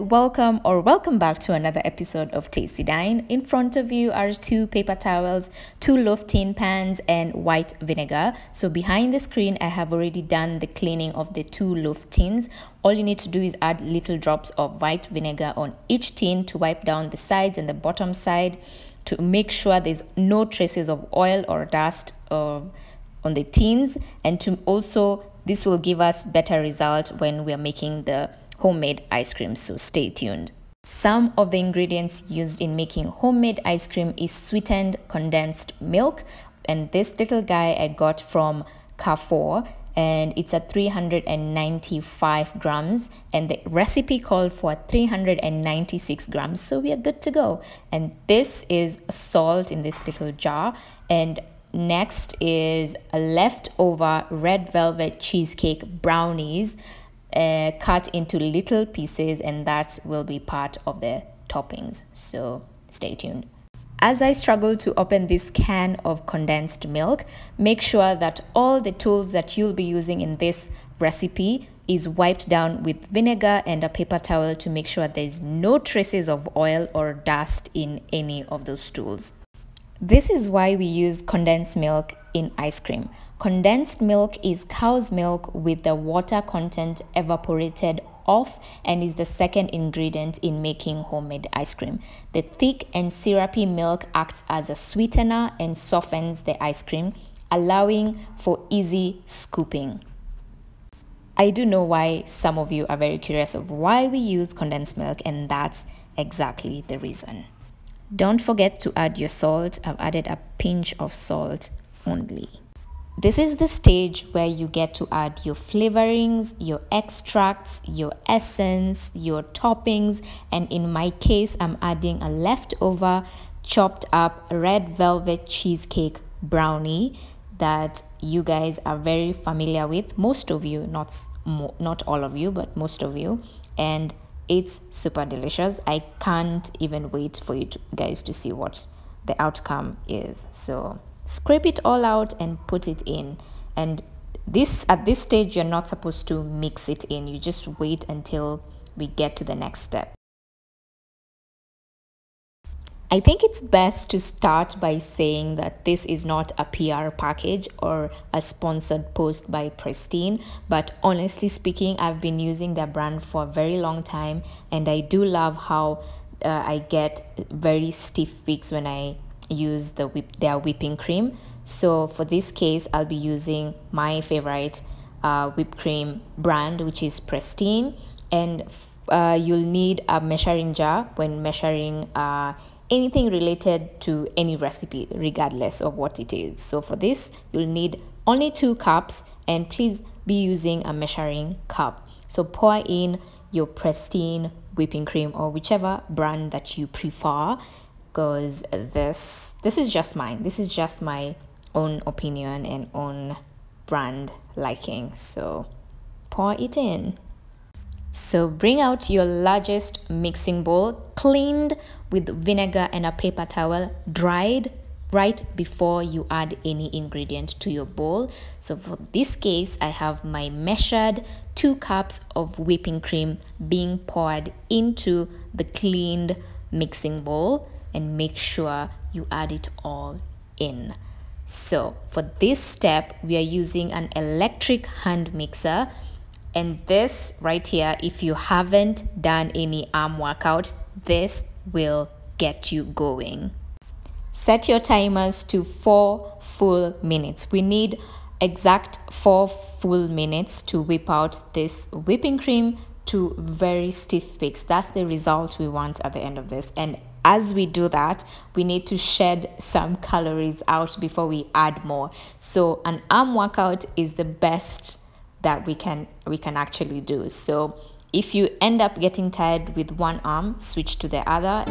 welcome back to another episode of Tastie Dine. In front of you are 2 paper towels, 2 loaf tin pans, and white vinegar. So behind the screen, I have already done the cleaning of the 2 loaf tins. All you need to do is add little drops of white vinegar on each tin to wipe down the sides and the bottom side to make sure there's no traces of oil or dust on the tins, and to also this will give us better result when we are making the homemade ice cream, so stay tuned. Some of the ingredients used in making homemade ice cream is sweetened condensed milk, and this little guy I got from Carrefour, and it's at 395 grams, and the recipe called for 396 grams, so we are good to go. And this is salt in this little jar, and next is a leftover red velvet cheesecake brownies cut into little pieces, and that will be part of the toppings, so stay tuned. As I struggle to open this can of condensed milk, make sure that all the tools that you'll be using in this recipe is wiped down with vinegar and a paper towel to make sure there's no traces of oil or dust in any of those tools. This is why we use condensed milk in ice cream. Condensed milk is cow's milk with the water content evaporated off and is the second ingredient in making homemade ice cream. The thick and syrupy milk acts as a sweetener and softens the ice cream, allowing for easy scooping. I do know why some of you are very curious of why we use condensed milk, and that's exactly the reason. Don't forget to add your salt. I've added a pinch of salt only. This is the stage where you get to add your flavorings, your extracts, your essence, your toppings, and in my case, I'm adding a leftover chopped up red velvet cheesecake brownie that you guys are very familiar with. Most of you, not all of you, but most of you, and it's super delicious. I can't even wait for you guys to see what the outcome is. So scrape it all out and put it in, and at this stage you're not supposed to mix it in. You just wait until we get to the next step. I think it's best to start by saying that this is not a PR package or a sponsored post by Pristine, but honestly speaking, I've been using their brand for a very long time, and I do love how I get very stiff peaks when I use their whipping cream. So for this case, I'll be using my favorite whipped cream brand, which is Pristine, and you'll need a measuring jar when measuring anything related to any recipe, regardless of what it is. So for this, you'll need only 2 cups, and please be using a measuring cup. So pour in your Pristine whipping cream or whichever brand that you prefer, because this is just mine. This is just my own opinion and own brand liking. So pour it in. So bring out your largest mixing bowl, cleaned with vinegar and a paper towel, dried right before you add any ingredient to your bowl. So for this case, I have my measured 2 cups of whipping cream being poured into the cleaned mixing bowl, and make sure you add it all in. So for this step, we are using an electric hand mixer, and this right here, if you haven't done any arm workout, this will get you going. Set your timers to 4 full minutes. We need exact 4 full minutes to whip out this whipping cream to very stiff peaks. That's the result we want at the end of this. And as we do that, we need to shed some calories out before we add more. So an arm workout is the best that we can actually do. So if you end up getting tired with one arm, switch to the other.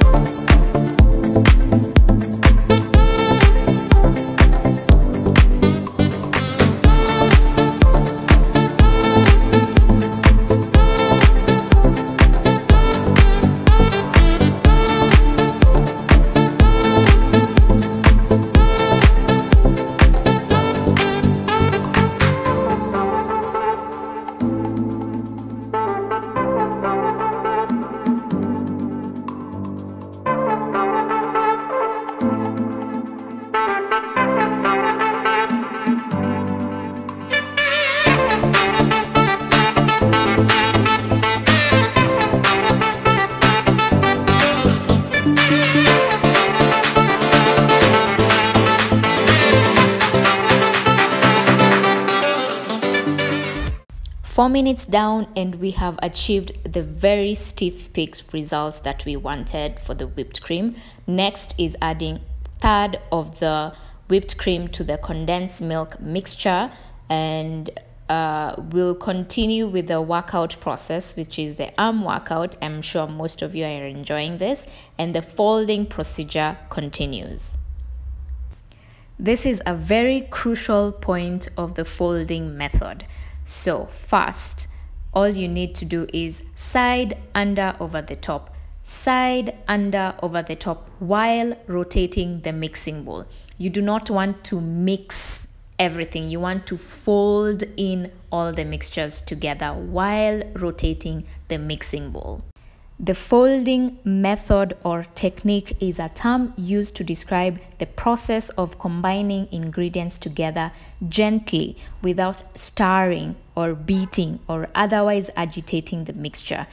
4 minutes down and we have achieved the very stiff peaks results that we wanted for the whipped cream. Next is adding third of the whipped cream to the condensed milk mixture, and we'll continue with the workout process, which is the arm workout. I'm sure most of you are enjoying this, and the folding procedure continues. This is a very crucial point of the folding method. So first, all you need to do is side under over the top, side under over the top while rotating the mixing bowl. You do not want to mix everything. You want to fold in all the mixtures together while rotating the mixing bowl. The folding method or technique is a term used to describe the process of combining ingredients together gently without stirring or beating or otherwise agitating the mixture.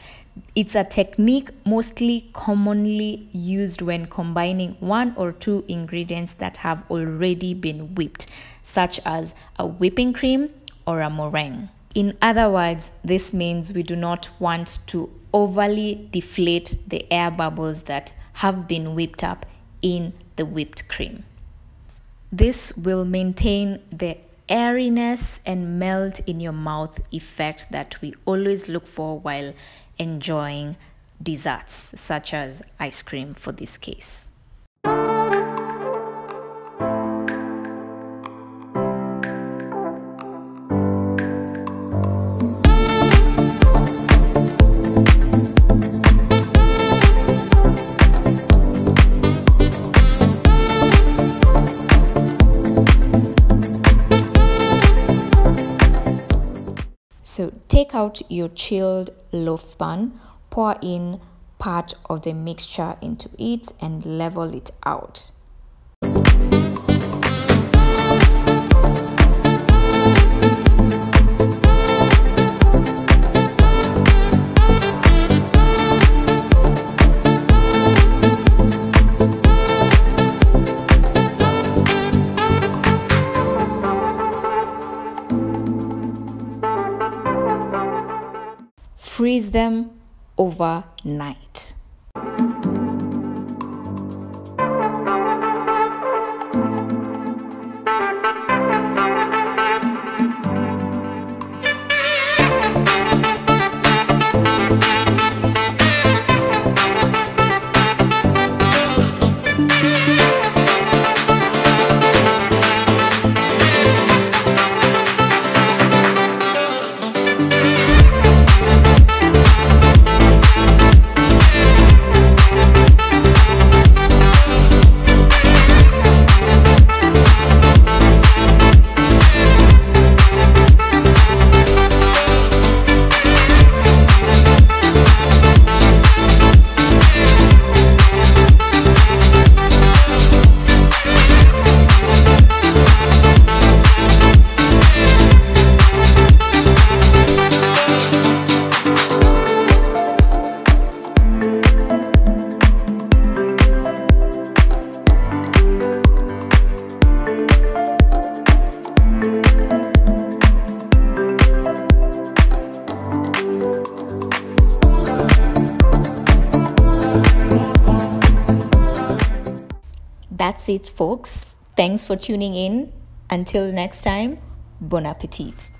It's a technique mostly commonly used when combining one or two ingredients that have already been whipped, such as a whipping cream or a meringue. In other words, this means we do not want to overly deflate the air bubbles that have been whipped up in the whipped cream. This will maintain the airiness and melt in your mouth effect that we always look for while enjoying desserts, such as ice cream for this case. So take out your chilled loaf bun, pour in part of the mixture into it and level it out. Freeze them overnight. That's it, folks. Thanks for tuning in. Until next time, bon appetit.